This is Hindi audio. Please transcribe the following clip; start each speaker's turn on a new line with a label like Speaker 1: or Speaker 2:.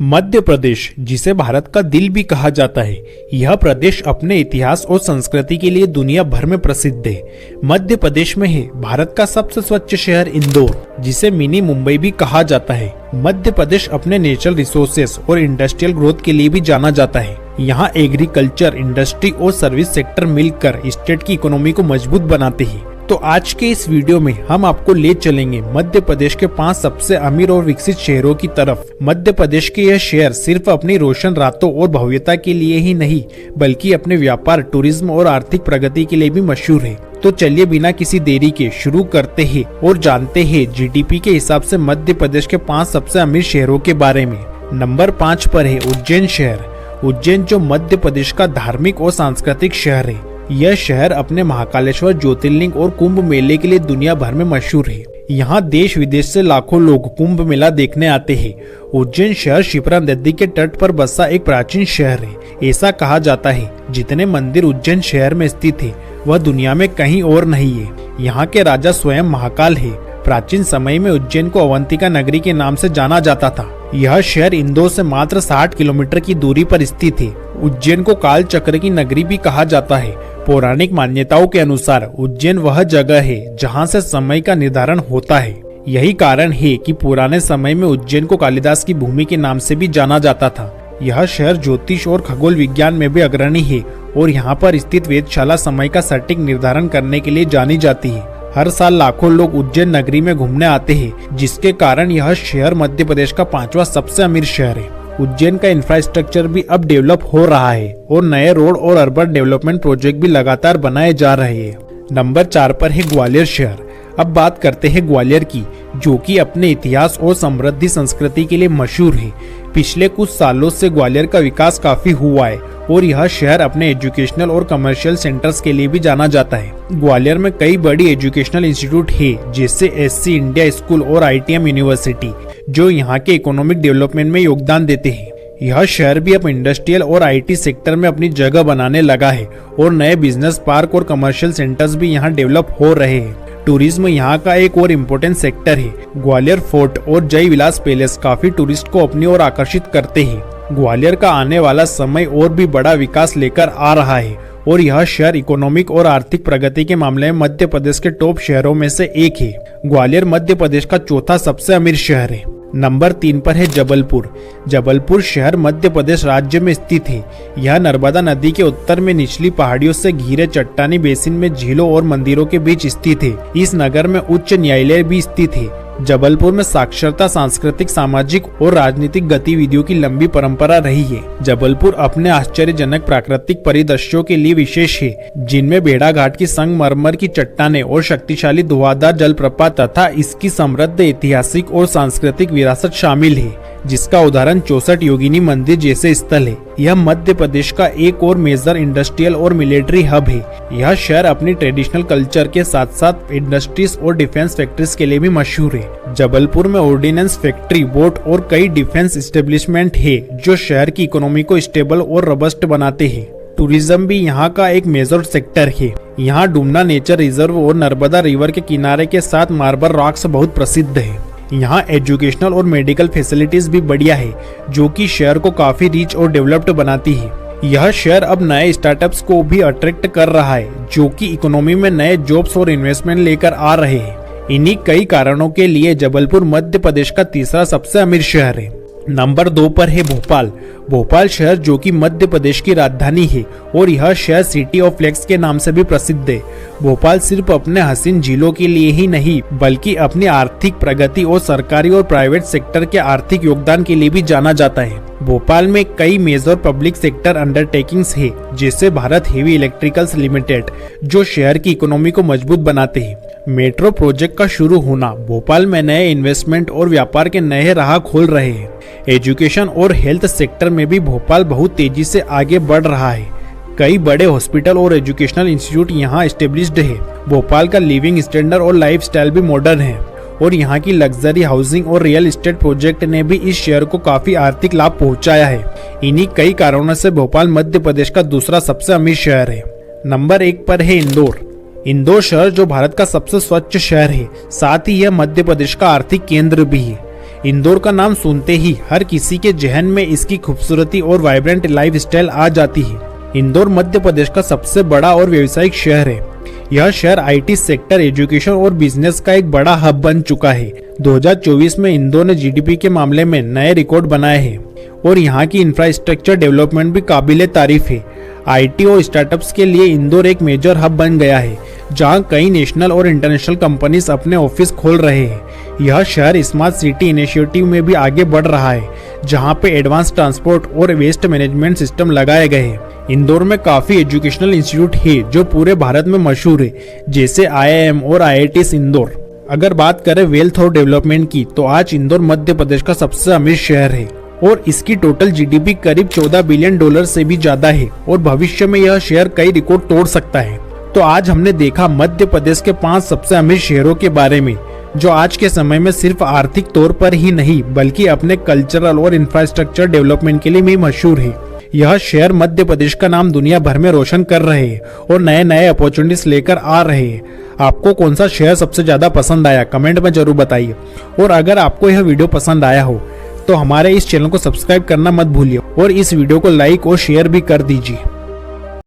Speaker 1: मध्य प्रदेश, जिसे भारत का दिल भी कहा जाता है, यह प्रदेश अपने इतिहास और संस्कृति के लिए दुनिया भर में प्रसिद्ध है। मध्य प्रदेश में है भारत का सबसे स्वच्छ शहर इंदौर, जिसे मिनी मुंबई भी कहा जाता है। मध्य प्रदेश अपने नेचुरल रिसोर्सेस और इंडस्ट्रियल ग्रोथ के लिए भी जाना जाता है। यहाँ एग्रीकल्चर, इंडस्ट्री और सर्विस सेक्टर मिलकर स्टेट की इकोनॉमी को मजबूत बनाते हैं। तो आज के इस वीडियो में हम आपको ले चलेंगे मध्य प्रदेश के 5 सबसे अमीर और विकसित शहरों की तरफ। मध्य प्रदेश के यह शहर सिर्फ अपनी रोशन रातों और भव्यता के लिए ही नहीं, बल्कि अपने व्यापार, टूरिज्म और आर्थिक प्रगति के लिए भी मशहूर है। तो चलिए बिना किसी देरी के शुरू करते हैं और जानते हैं जीडीपी के हिसाब से मध्य प्रदेश के 5 सबसे अमीर शहरों के बारे में। नंबर 5 पर है उज्जैन शहर। उज्जैन जो मध्य प्रदेश का धार्मिक और सांस्कृतिक शहर है। यह शहर अपने महाकालेश्वर ज्योतिर्लिंग और कुंभ मेले के लिए दुनिया भर में मशहूर है। यहाँ देश विदेश से लाखों लोग कुंभ मेला देखने आते हैं। उज्जैन शहर शिप्रा नदी के तट पर बसा एक प्राचीन शहर है। ऐसा कहा जाता है जितने मंदिर उज्जैन शहर में स्थित है, वह दुनिया में कहीं और नहीं है। यहाँ के राजा स्वयं महाकाल है। प्राचीन समय में उज्जैन को अवंतिका नगरी के नाम से जाना जाता था। यह शहर इंदौर से मात्र 60 किलोमीटर की दूरी पर स्थित है। उज्जैन को काल चक्र की नगरी भी कहा जाता है। पौराणिक मान्यताओं के अनुसार उज्जैन वह जगह है जहां से समय का निर्धारण होता है। यही कारण है कि पुराने समय में उज्जैन को कालिदास की भूमि के नाम से भी जाना जाता था। यह शहर ज्योतिष और खगोल विज्ञान में भी अग्रणी है और यहाँ पर स्थित वेधशाला समय का सटीक निर्धारण करने के लिए जानी जाती है। हर साल लाखों लोग उज्जैन नगरी में घूमने आते हैं, जिसके कारण यह शहर मध्य प्रदेश का 5वां सबसे अमीर शहर है। उज्जैन का इंफ्रास्ट्रक्चर भी अब डेवलप हो रहा है और नए रोड और अर्बन डेवलपमेंट प्रोजेक्ट भी लगातार बनाए जा रहे हैं। नंबर 4 पर है ग्वालियर शहर। अब बात करते हैं ग्वालियर की, जो कि अपने इतिहास और समृद्ध संस्कृति के लिए मशहूर है। पिछले कुछ सालों से ग्वालियर का विकास काफी हुआ है और यह शहर अपने एजुकेशनल और कमर्शियल सेंटर्स के लिए भी जाना जाता है। ग्वालियर में कई बड़ी एजुकेशनल इंस्टीट्यूट है, जैसे एससी इंडिया स्कूल और आईटीएम यूनिवर्सिटी, जो यहाँ के इकोनॉमिक डेवलपमेंट में योगदान देते हैं। यह शहर भी अब इंडस्ट्रियल और आईटी सेक्टर में अपनी जगह बनाने लगा है और नए बिजनेस पार्क और कमर्शियल सेंटर्स भी यहाँ डेवलप हो रहे हैं। टूरिज्म यहाँ का एक और इम्पोर्टेंट सेक्टर है। ग्वालियर फोर्ट और जय विलास पैलेस काफी टूरिस्ट को अपनी ओर आकर्षित करते हैं। ग्वालियर का आने वाला समय और भी बड़ा विकास लेकर आ रहा है और यह शहर इकोनॉमिक और आर्थिक प्रगति के मामले में मध्य प्रदेश के टॉप शहरों में से एक है। ग्वालियर मध्य प्रदेश का 4था सबसे अमीर शहर है। नंबर 3 पर है जबलपुर। जबलपुर शहर मध्य प्रदेश राज्य में स्थित है। यह नर्मदा नदी के उत्तर में निचली पहाड़ियों से घिरे चट्टानी बेसिन में झीलों और मंदिरों के बीच स्थित है। इस नगर में उच्च न्यायालय भी स्थित है। जबलपुर में साक्षरता, सांस्कृतिक, सामाजिक और राजनीतिक गतिविधियों की लंबी परंपरा रही है। जबलपुर अपने आश्चर्यजनक प्राकृतिक परिदृश्यों के लिए विशेष है, जिनमें भेड़ाघाट की संगमरमर की चट्टानें और शक्तिशाली धुआंधार जलप्रपात तथा इसकी समृद्ध ऐतिहासिक और सांस्कृतिक विरासत शामिल है, जिसका उदाहरण 64 योगिनी मंदिर जैसे स्थल है। यह मध्य प्रदेश का एक और मेजर इंडस्ट्रियल और मिलिट्री हब है। यह शहर अपनी ट्रेडिशनल कल्चर के साथ साथ इंडस्ट्रीज और डिफेंस फैक्ट्रीज के लिए भी मशहूर है। जबलपुर में ऑर्डिनेंस फैक्ट्री, बोट और कई डिफेंस एस्टेब्लिशमेंट है, जो शहर की इकोनॉमी को स्टेबल और रोबस्ट बनाते हैं। टूरिज्म भी यहाँ का एक मेजर सेक्टर है। यहाँ डुमना नेचर रिजर्व और नर्मदा रिवर के किनारे के साथ मार्बल रॉक्स बहुत प्रसिद्ध है। यहाँ एजुकेशनल और मेडिकल फैसिलिटीज भी बढ़िया है, जो कि शहर को काफी रिच और डेवलप्ड बनाती है। यह शहर अब नए स्टार्टअप्स को भी अट्रैक्ट कर रहा है, जो कि इकोनॉमी में नए जॉब्स और इन्वेस्टमेंट लेकर आ रहे हैं। इन्हीं कई कारणों के लिए जबलपुर मध्य प्रदेश का 3रा सबसे अमीर शहर है। नंबर 2 पर है भोपाल। भोपाल शहर जो कि मध्य प्रदेश की राजधानी है और यह शहर सिटी ऑफ लेक्स के नाम से भी प्रसिद्ध है। भोपाल सिर्फ अपने हसीन झीलों के लिए ही नहीं, बल्कि अपनी आर्थिक प्रगति और सरकारी और प्राइवेट सेक्टर के आर्थिक योगदान के लिए भी जाना जाता है। भोपाल में कई मेजर पब्लिक सेक्टर अंडरटेकिंग्स है, जैसे भारत हेवी इलेक्ट्रिकल्स लिमिटेड, जो शहर की इकोनॉमी को मजबूत बनाते हैं। मेट्रो प्रोजेक्ट का शुरू होना भोपाल में नए इन्वेस्टमेंट और व्यापार के नए राह खोल रहे हैं। एजुकेशन और हेल्थ सेक्टर में भी भोपाल बहुत तेजी से आगे बढ़ रहा है। कई बड़े हॉस्पिटल और एजुकेशनल इंस्टीट्यूट यहाँ एस्टेब्लिश्ड है। भोपाल का लिविंग स्टैंडर्ड और लाइफस्टाइल भी मॉडर्न है और यहाँ की लग्जरी हाउसिंग और रियल एस्टेट प्रोजेक्ट ने भी इस शहर को काफी आर्थिक लाभ पहुँचाया है। इन्हीं कई कारणों से भोपाल मध्य प्रदेश का 2रा सबसे अमीर शहर है। नंबर 1 पर है इंदौर। इंदौर शहर जो भारत का सबसे स्वच्छ शहर है, साथ ही यह मध्य प्रदेश का आर्थिक केंद्र भी है। इंदौर का नाम सुनते ही हर किसी के जहन में इसकी खूबसूरती और वाइब्रेंट लाइफस्टाइल आ जाती है। इंदौर मध्य प्रदेश का सबसे बड़ा और व्यावसायिक शहर है। यह शहर आईटी सेक्टर, एजुकेशन और बिजनेस का एक बड़ा हब बन चुका है। 2024 में इंदौर ने जीडीपी के मामले में नए रिकॉर्ड बनाए हैं और यहाँ की इंफ्रास्ट्रक्चर डेवलपमेंट भी काबिले तारीफ है। आईटी और स्टार्टअप्स के लिए इंदौर एक मेजर हब बन गया है, जहाँ कई नेशनल और इंटरनेशनल कंपनीज अपने ऑफिस खोल रहे हैं। यह शहर स्मार्ट सिटी इनिशिएटिव में भी आगे बढ़ रहा है, जहाँ पे एडवांस ट्रांसपोर्ट और वेस्ट मैनेजमेंट सिस्टम लगाए गए हैं। इंदौर में काफी एजुकेशनल इंस्टीट्यूट है जो पूरे भारत में मशहूर है, जैसे IIM और IITs इंदौर। अगर बात करें वेल्थ और डेवलपमेंट की, तो आज इंदौर मध्य प्रदेश का सबसे अमीर शहर है और इसकी टोटल जीडीपी करीब $14 बिलियन से भी ज्यादा है और भविष्य में यह शहर कई रिकॉर्ड तोड़ सकता है। तो आज हमने देखा मध्य प्रदेश के 5 सबसे अमीर शहरों के बारे में, जो आज के समय में सिर्फ आर्थिक तौर पर ही नहीं बल्कि अपने कल्चरल और इंफ्रास्ट्रक्चर डेवलपमेंट के लिए भी मशहूर है। यह शहर मध्य प्रदेश का नाम दुनिया भर में रोशन कर रहे हैं और नए नए अपॉर्चुनिटीज लेकर आ रहे हैं। आपको कौन सा शहर सबसे ज्यादा पसंद आया, कमेंट में जरूर बताइए। और अगर आपको यह वीडियो पसंद आया हो तो हमारे इस चैनल को सब्सक्राइब करना मत भूलिए और इस वीडियो को लाइक और शेयर भी कर दीजिए।